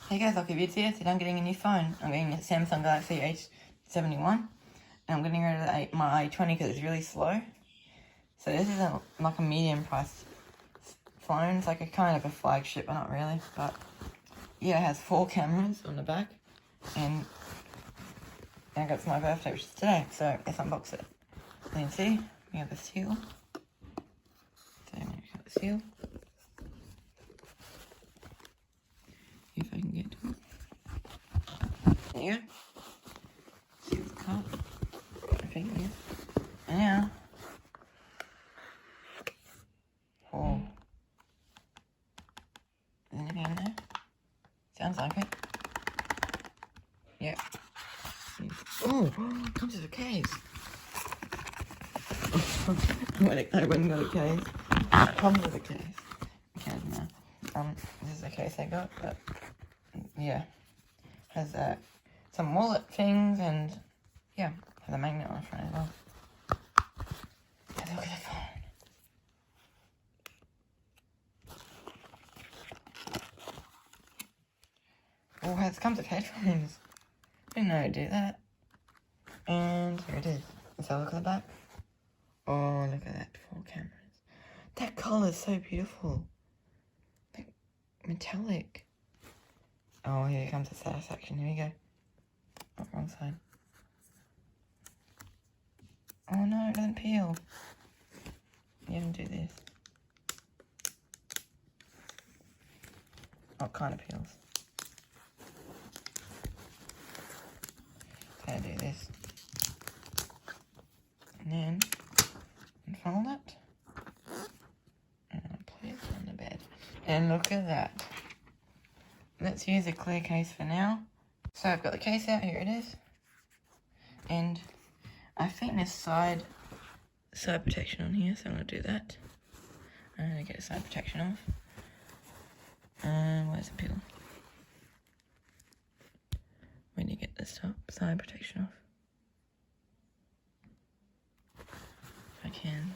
Hey guys, I'll give you a tip. I'm getting a new phone. I'm getting a Samsung Galaxy A71. And I'm getting rid of my A20 because it's really slow. So this is like a medium priced phone. It's like a kind of a flagship, but not really. But yeah, it has 4 cameras on the back. And I got it for my birthday, which is today. So let's unbox it. You can see, we have the seal. So I'm going to cut the seal. If I can get to it. There you go. Seal's cut. I think it is. And now, oh, is anything in there? Sounds like it. Yep. Oh, it comes with a case. I went and got a case. It comes with a case. Okay, no. This is the case I got, but yeah, has some wallet things and yeah, has a magnet on the front as well. Have a look at the phone. Oh, it comes with headphones. I didn't know it'd do that. And here it is. Let's have a look at the back. Oh, look at that, 4 cameras. That colour is so beautiful. Like, metallic. Oh, here comes the satisfaction. Here we go. Oh, wrong side. Oh no, it doesn't peel. You have to do this. Oh, it kind of peels. Gotta do this. And then unfold it. And put it on the bed. And look at that. Let's use a clear case for now. So I've got the case out, here it is. And I think there's side protection on here, so I'm going to do that. I'm going to get the side protection off. Where's the peel? We need to get the side protection off. If I can.